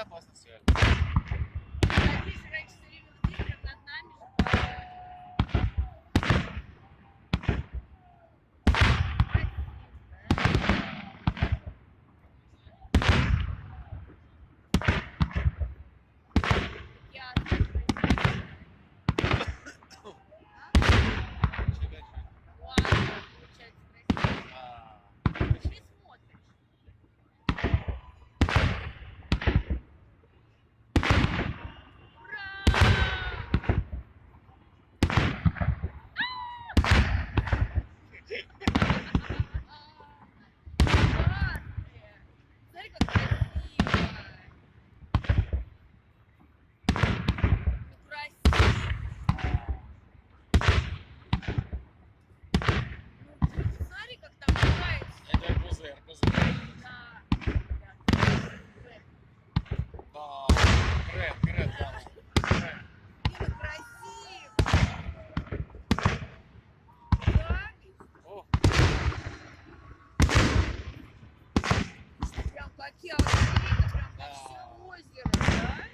безопасно все. А здесь раньше все время вот здесь прям над нами же. Смотри, как красиво. Ну, красиво. Ну, смотри, как там бывает. Это РПЗ. Да. Да, Крет, да. Это красиво. Да? О, Прям как я, вот видно, прям Да. как все озеро, да?